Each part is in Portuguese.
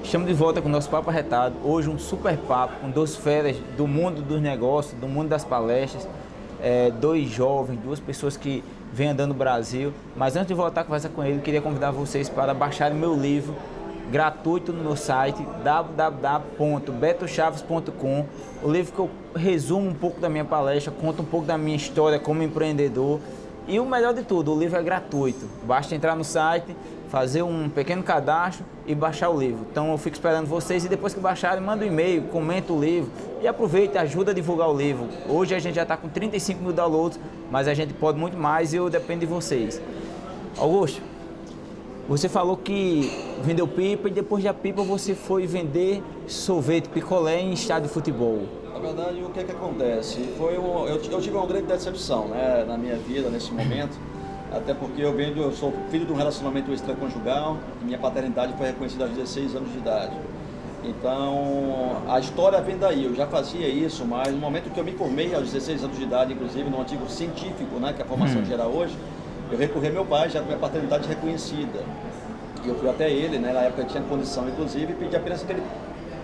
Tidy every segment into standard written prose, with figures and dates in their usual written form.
Estamos de volta com o nosso Papo Arretado. Hoje um super papo com duas feras do mundo dos negócios, do mundo das palestras, dois jovens, duas pessoas que vêm andando no Brasil. Mas antes de voltar a conversar com ele, eu queria convidar vocês para baixarem meu livro gratuito no meu site www.betochaves.com. O livro que eu resumo um pouco da minha palestra, conta um pouco da minha história como empreendedor. E o melhor de tudo, o livro é gratuito. Basta entrar no site, fazer um pequeno cadastro e baixar o livro. Então eu fico esperando vocês e depois que baixarem, manda um e-mail, comenta o livro e aproveita e ajuda a divulgar o livro. Hoje a gente já está com 35 mil downloads, mas a gente pode muito mais e eu dependo de vocês. Augusto, você falou que vendeu pipa e depois da pipa você foi vender sorvete, picolé em estádio de futebol. Na verdade, o que é que acontece? Eu tive uma grande decepção, né, na minha vida, nesse momento, até porque eu sou filho de um relacionamento extraconjugal e minha paternidade foi reconhecida aos 16 anos de idade. Então, a história vem daí, eu já fazia isso, mas no momento que eu me formei aos 16 anos de idade, inclusive no antigo científico, né, que é a formação geral hoje, eu recorri ao meu pai, já com minha paternidade reconhecida. E eu fui até ele, né, na época eu tinha condição, inclusive, e pedi apenas que ele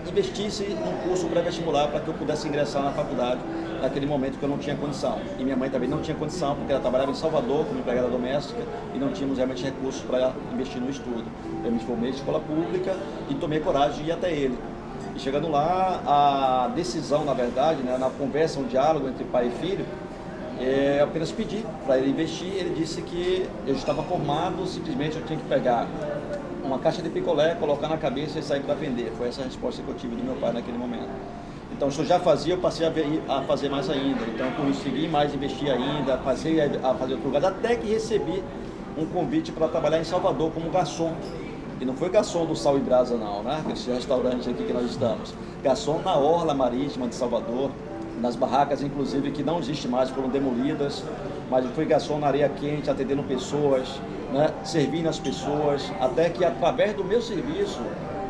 investisse num curso pré-vestibular para que eu pudesse ingressar na faculdade naquele momento que eu não tinha condição. E minha mãe também não tinha condição, porque ela trabalhava em Salvador como empregada doméstica e não tínhamos realmente recursos para investir no estudo. Eu me formei em escola pública e tomei coragem de ir até ele. E chegando lá, a decisão, na verdade, né, na conversa, um diálogo entre pai e filho, eu apenas pedi para ele investir. Ele disse que eu estava formado, simplesmente eu tinha que pegar uma caixa de picolé, colocar na cabeça e sair para vender. Foi essa a resposta que eu tive do meu pai naquele momento. Então, se eu já fazia, eu passei a fazer mais ainda. Então, eu consegui mais investir ainda, passei a fazer outro lugar, até que recebi um convite para trabalhar em Salvador como garçom. E não foi garçom do Sal e Brasa não, né? Esse restaurante aqui que nós estamos. Garçom na orla marítima de Salvador, nas barracas, inclusive, que não existe mais, foram demolidas. Mas eu fui garçom na areia quente, atendendo pessoas, né, servindo as pessoas, até que através do meu serviço,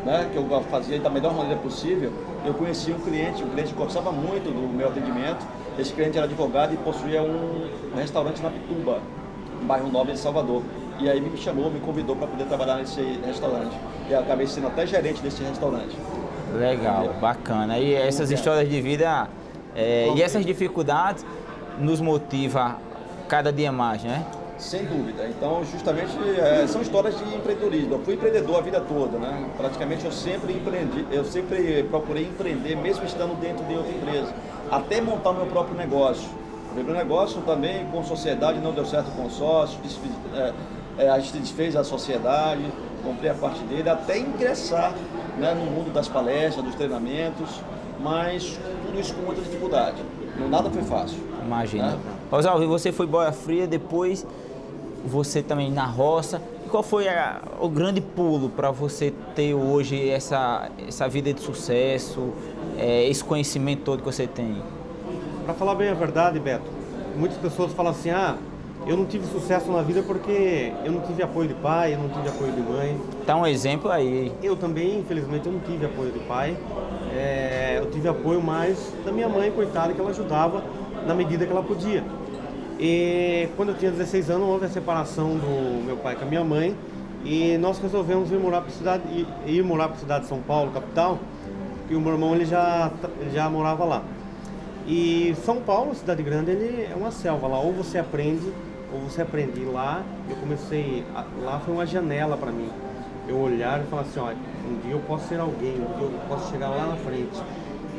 né, que eu fazia da melhor maneira possível, eu conheci um cliente que gostava muito do meu atendimento. Esse cliente era advogado e possuía um restaurante na Pituba, um bairro nobre de Salvador. E aí me chamou, me convidou para poder trabalhar nesse restaurante. E eu acabei sendo até gerente desse restaurante. Legal, bacana. E essas histórias de vida e essas dificuldades nos motivam cada dia mais, né? Sem dúvida. Então, justamente, são histórias de empreendedorismo. Eu fui empreendedor a vida toda, né? Praticamente eu sempre empreendi, eu sempre procurei empreender, mesmo estando dentro de outra empresa, até montar o meu próprio negócio. O meu negócio também, com sociedade, não deu certo com o sócio, a gente desfez a sociedade, comprei a parte dele, até ingressar, né, no mundo das palestras, dos treinamentos, mas tudo isso com muita dificuldade. Nada foi fácil. Imagina. Né? Oswaldo, você foi boia fria, depois você também na roça. E qual foi o grande pulo para você ter hoje essa vida de sucesso, esse conhecimento todo que você tem? Para falar bem a verdade, Beto, muitas pessoas falam assim, eu não tive sucesso na vida porque eu não tive apoio de pai, eu não tive apoio de mãe. Dá um exemplo aí. Eu também, infelizmente, eu não tive apoio de pai. Eu tive apoio mais da minha mãe, coitada, que ela ajudava na medida que ela podia. E quando eu tinha 16 anos, houve a separação do meu pai com a minha mãe e nós resolvemos ir morar para a cidade de São Paulo, capital, porque o meu irmão ele já morava lá. E São Paulo, cidade grande, ele é uma selva lá, ou você aprende, ou você aprende. E lá, eu comecei, lá foi uma janela para mim. Eu olhar e falar assim, olha, um dia eu posso ser alguém, um dia eu posso chegar lá na frente.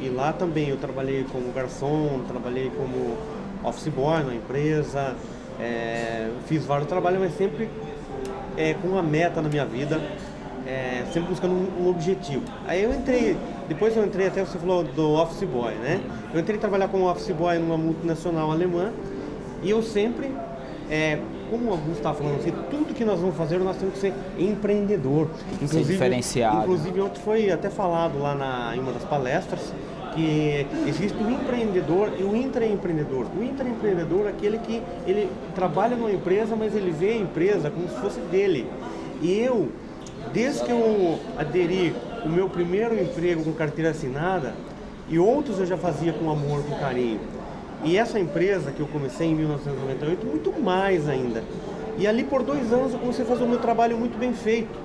E lá também eu trabalhei como garçom, trabalhei como office boy na empresa, fiz vários trabalhos, mas sempre com uma meta na minha vida, sempre buscando um objetivo. Aí depois eu entrei, até você falou do office boy, né? Eu entrei a trabalhar como office boy numa multinacional alemã e eu sempre, como o Augusto estava falando assim, tudo que nós vamos fazer nós temos que ser empreendedor. Ser diferenciado. Inclusive ontem foi até falado lá em uma das palestras que existe o empreendedor e o intraempreendedor. O intraempreendedor é aquele que ele trabalha numa empresa, mas ele vê a empresa como se fosse dele. E eu, desde que eu aderi o meu primeiro emprego com carteira assinada, e outros eu já fazia com amor, com carinho, E essa empresa que eu comecei em 1998, muito mais ainda. E ali por 2 anos eu comecei a fazer o meu trabalho muito bem feito.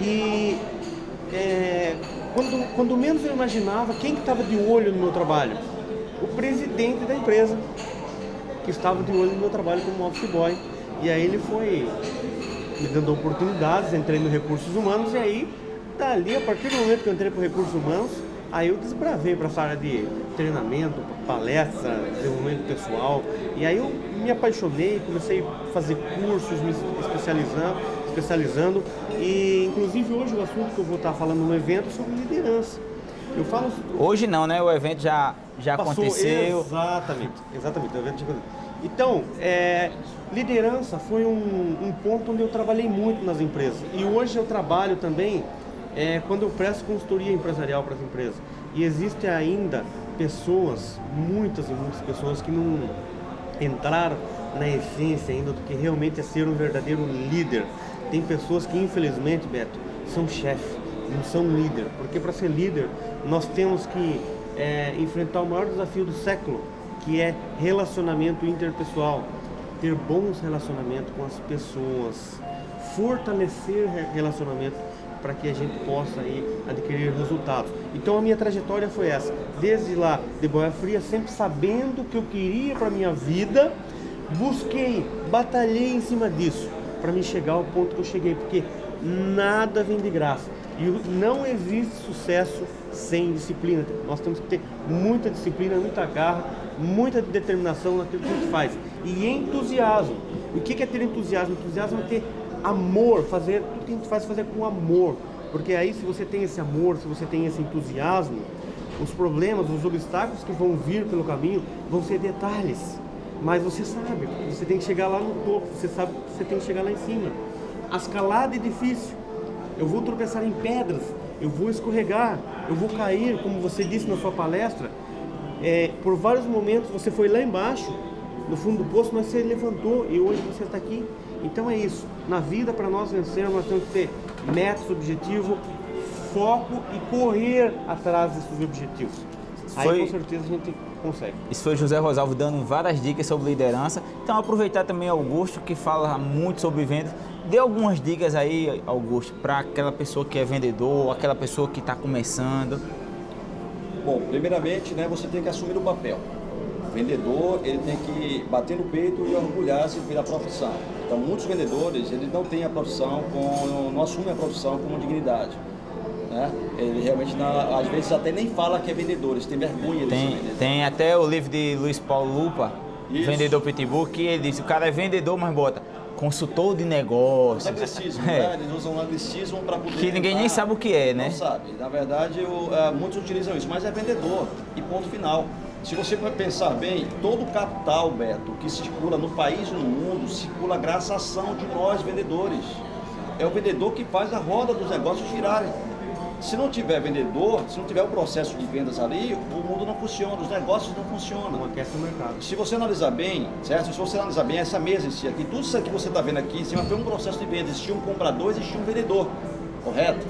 E quando menos eu imaginava, quem que estava de olho no meu trabalho? O presidente da empresa, que estava de olho no meu trabalho como office boy. E aí ele foi me dando oportunidades, entrei no Recursos Humanos e aí, dali, a partir do momento que eu entrei para Recursos Humanos, aí eu desbravei para essa área de treinamento, palestra, desenvolvimento pessoal. E aí eu me apaixonei, comecei a fazer cursos, me especializando. E inclusive hoje o assunto que eu vou estar falando no evento é sobre liderança. Eu falo... Hoje não, né? O evento já aconteceu. Exatamente. O evento já aconteceu. Então, liderança foi um ponto onde eu trabalhei muito nas empresas. E hoje eu trabalho também quando eu presto consultoria empresarial para as empresas. E existem ainda pessoas, muitas e muitas pessoas que não entraram na essência ainda do que realmente é ser um verdadeiro líder. Tem pessoas que, infelizmente, Beto, são chefe, não são líder. Porque para ser líder, nós temos que enfrentar o maior desafio do século, que é relacionamento interpessoal. Ter bons relacionamentos com as pessoas, fortalecer relacionamento para que a gente possa aí adquirir resultados. Então a minha trajetória foi essa, desde lá de Boia Fria, sempre sabendo o que eu queria para minha vida, busquei, batalhei em cima disso, para me chegar ao ponto que eu cheguei, porque nada vem de graça. E não existe sucesso sem disciplina. Nós temos que ter muita disciplina, muita garra, muita determinação naquilo que a gente faz. E entusiasmo. O que é ter entusiasmo? Entusiasmo é ter amor, fazer tudo que a gente faz, fazer com amor. Porque aí, se você tem esse amor, se você tem esse entusiasmo, os problemas, os obstáculos que vão vir pelo caminho vão ser detalhes. Mas você sabe, você tem que chegar lá no topo, você sabe que você tem que chegar lá em cima. A escalada é difícil. Eu vou tropeçar em pedras, eu vou escorregar, eu vou cair, como você disse na sua palestra. Por vários momentos você foi lá embaixo, no fundo do poço, mas você levantou e hoje você está aqui. Então é isso. Na vida, para nós vencermos, nós temos que ter metas, objetivo, foco e correr atrás desses objetivos. Aí com certeza a gente consegue. Isso foi José Rosalvo dando várias dicas sobre liderança. Então aproveitar também Augusto, que fala muito sobre vendas. Dê algumas dicas aí, Augusto, para aquela pessoa que é vendedor, aquela pessoa que está começando. Bom, primeiramente, né, você tem que assumir o papel. O vendedor, ele tem que bater no peito e orgulhar-se pela profissão. Então, muitos vendedores, eles não têm a profissão, não assumem a profissão como dignidade. Né? Ele realmente, às vezes, até nem fala que é vendedor, eles têm vergonha de ser vendedor. Tem até o livro de Luiz Paulo Lupa, Isso. Vendedor Pitbull, que ele diz, o cara é vendedor, mas bota consultor de negócios. Anglicismo, né? Eles usam anglicismo para poder... Que ninguém nem sabe o que é, né? Não sabe. Na verdade, muitos utilizam isso, mas é vendedor e ponto final. Se você pensar bem, todo o capital, Beto, que circula no país e no mundo, circula graças à ação de nós, vendedores. É o vendedor que faz a roda dos negócios girarem. Se não tiver vendedor, se não tiver o processo de vendas ali, o mundo não funciona, os negócios não funcionam. Não aquece o mercado. Se você analisar bem, certo? Se você analisar bem essa mesa em si aqui, tudo isso aqui que você está vendo aqui em cima foi um processo de venda. Existia um comprador, existia um vendedor, correto?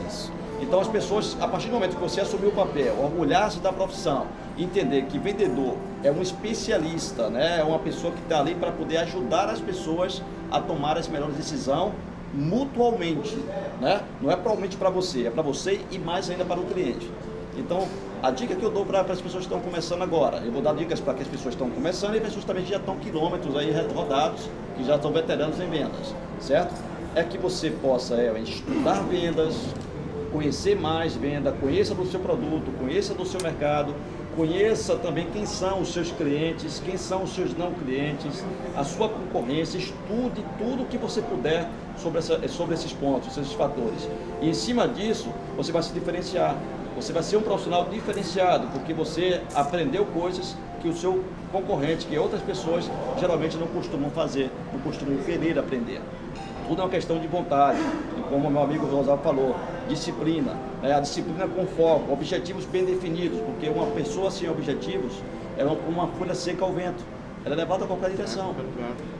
Isso. Então as pessoas, a partir do momento que você assumiu o papel, orgulhar-se da profissão, entender que vendedor é um especialista, né? É uma pessoa que está ali para poder ajudar as pessoas a tomar as melhores decisões mutualmente, né? Não é provavelmente para você, é para você e mais ainda para o cliente. Então, a dica que eu dou para as pessoas que estão começando agora, eu vou dar dicas para que as pessoas estão começando e pessoas também que já estão quilômetros aí rodados, que já estão veteranos em vendas, certo? É que você possa estudar vendas, conhecer mais venda, conheça do seu produto, conheça do seu mercado, conheça também quem são os seus clientes, quem são os seus não clientes, a sua concorrência, estude tudo o que você puder sobre esses pontos, esses fatores. E em cima disso, você vai se diferenciar. Você vai ser um profissional diferenciado, porque você aprendeu coisas que o seu concorrente, que outras pessoas geralmente não costumam fazer, não costumam querer aprender. Tudo é uma questão de vontade, e como o meu amigo Rosalvo falou, disciplina, a disciplina com foco, objetivos bem definidos, porque uma pessoa sem objetivos é uma folha seca ao vento, ela é levada a qualquer direção,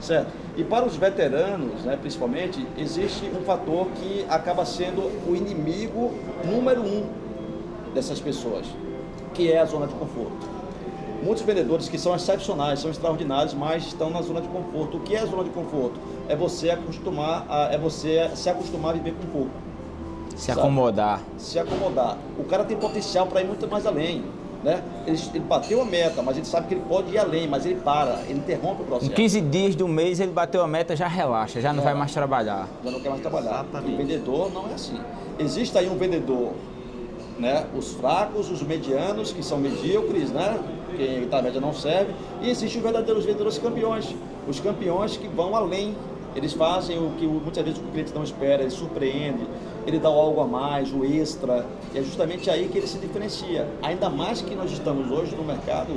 certo? E para os veteranos, né, principalmente, existe um fator que acaba sendo o inimigo número 1 dessas pessoas, que é a zona de conforto. muitos vendedores que são excepcionais, são extraordinários, mas estão na zona de conforto. O que é a zona de conforto? É você se acostumar a viver com pouco. Se acomodar. Se acomodar. O cara tem potencial para ir muito mais além, né? Ele bateu a meta, mas ele sabe que ele pode ir além, mas ele para, ele interrompe o processo. Em 15 dias do mês ele bateu a meta, já relaxa, já não vai mais trabalhar. Já não quer mais trabalhar. Exatamente. O vendedor não é assim. Existe aí um vendedor, né? Os fracos, os medianos, que são medíocres, né? Quem está na média não serve. E existem os vendedores campeões. Os campeões que vão além. Eles fazem o que muitas vezes o cliente não espera, ele surpreende, ele dá algo a mais, o extra. E é justamente aí que ele se diferencia. Ainda mais que nós estamos hoje no mercado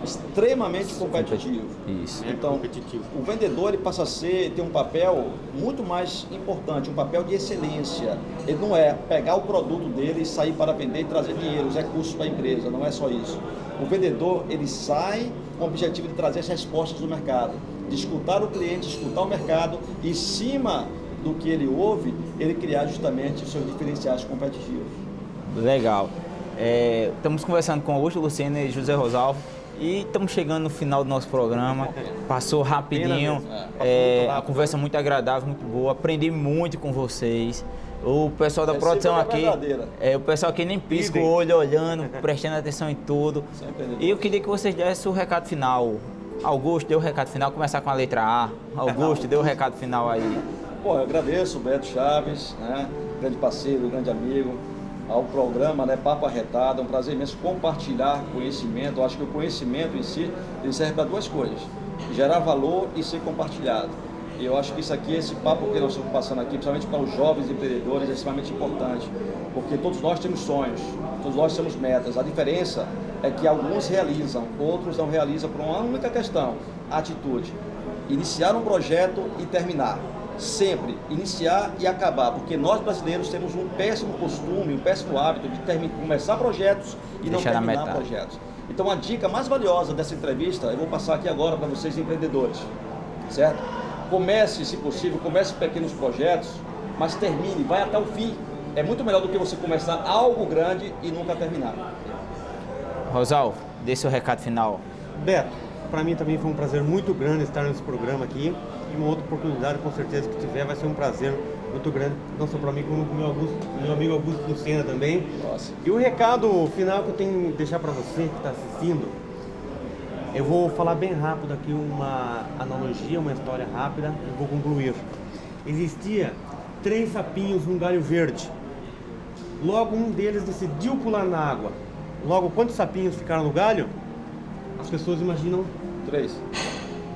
extremamente competitivo. Isso. Então, competitivo. o vendedor ele passa a ter um papel muito mais importante, um papel de excelência. Ele não é pegar o produto dele e sair para vender e trazer dinheiro, os recursos para a empresa, não é só isso. O vendedor, ele sai com o objetivo de trazer as respostas do mercado, de escutar o cliente, escutar o mercado e, em cima do que ele ouve, ele criar justamente os seus diferenciais competitivos. Legal. Estamos conversando com Augusto Lucena e José Rosalvo e estamos chegando no final do nosso programa. Passou rapidinho, a conversa muito agradável, muito boa. Aprendi muito com vocês. O pessoal da produção aqui, o pessoal aqui nem pisca o olho olhando, prestando atenção em tudo. E eu queria que vocês dessem o recado final. Augusto, deu o recado final, começar com a letra A. Augusto, deu o recado final aí. Pô, eu agradeço o Beto Chaves, né? Grande parceiro, grande amigo, ao programa, né? Papo Arretado. É um prazer imenso compartilhar conhecimento. Eu acho que o conhecimento em si, ele serve para duas coisas: gerar valor e ser compartilhado. E eu acho que isso aqui, esse papo que nós estamos passando aqui, principalmente para os jovens empreendedores, é extremamente importante, porque todos nós temos sonhos, todos nós temos metas. A diferença é que alguns realizam, outros não realizam por uma única questão: atitude. Iniciar um projeto e terminar. Sempre iniciar e acabar, porque nós brasileiros temos um péssimo costume, um péssimo hábito de começar projetos e não terminar projetos. Então a dica mais valiosa dessa entrevista eu vou passar aqui agora para vocês empreendedores, certo? Comece, se possível, comece pequenos projetos, mas termine, vai até o fim. É muito melhor do que você começar algo grande e nunca terminar. Rosalvo, dê seu recado final. Beto, para mim também foi um prazer muito grande estar nesse programa aqui. E uma outra oportunidade, com certeza, que tiver, vai ser um prazer muito grande, não só para mim, como para o meu amigo Augusto Lucena também. Nossa. E o recado final que eu tenho que deixar para você que está assistindo, eu vou falar bem rápido aqui uma analogia, uma história rápida, e vou concluir. Existia 3 sapinhos num galho verde. Logo um deles decidiu pular na água. Logo, quantos sapinhos ficaram no galho? As pessoas imaginam 3.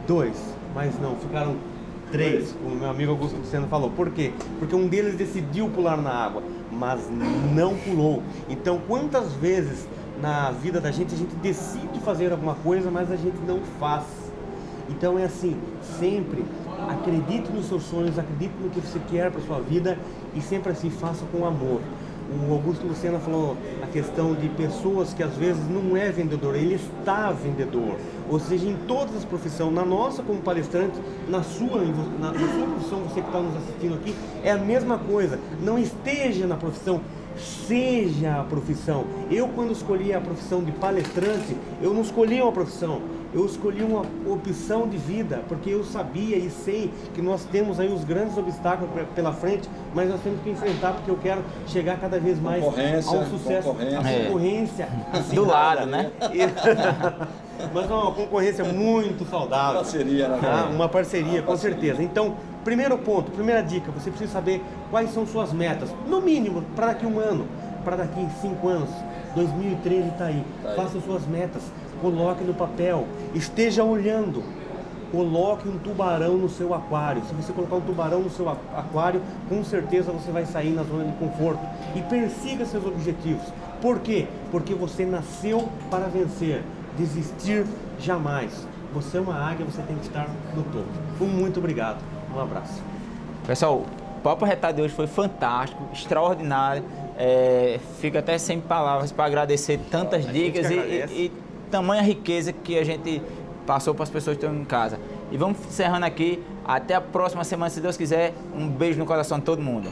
2. Mas não, ficaram 3, como meu amigo Augusto Lucena falou. Por quê? Porque um deles decidiu pular na água, mas não pulou. Então, quantas vezes na vida da gente a gente decide fazer alguma coisa, mas a gente não faz? Então é assim, sempre acredite nos seus sonhos, acredite no que você quer para sua vida e sempre assim, faça com amor. O Augusto Lucena falou a questão de pessoas que às vezes não é vendedor, ele está vendedor. Ou seja, em todas as profissões, na nossa como palestrante, na sua profissão, você que está nos assistindo aqui, é a mesma coisa. Não esteja na profissão, seja a profissão. Eu, quando escolhi a profissão de palestrante, eu não escolhi uma profissão, eu escolhi uma opção de vida, porque eu sabia e sei que nós temos aí os grandes obstáculos pela frente, mas nós temos que enfrentar, porque eu quero chegar cada vez mais ao sucesso. Concorrência do lado, né? Mas uma concorrência muito saudável. Parceria, né? Uma parceria, com certeza. Então, primeiro ponto, primeira dica, você precisa saber quais são suas metas, no mínimo, para daqui 1 ano, para daqui 5 anos. 2013 está aí. Faça suas metas, coloque no papel, esteja olhando. Coloque um tubarão no seu aquário. Se você colocar um tubarão no seu aquário, com certeza você vai sair na zona de conforto. E persiga seus objetivos. Por quê? Porque você nasceu para vencer. Desistir jamais. Você é uma águia, você tem que estar no topo. Muito obrigado. Um abraço. Pessoal, o Papo Arretado de hoje foi fantástico, extraordinário. Fico até sem palavras para agradecer tantas dicas e tamanha riqueza que a gente passou para as pessoas que estão em casa. E vamos encerrando aqui. Até a próxima semana, se Deus quiser. Um beijo no coração de todo mundo.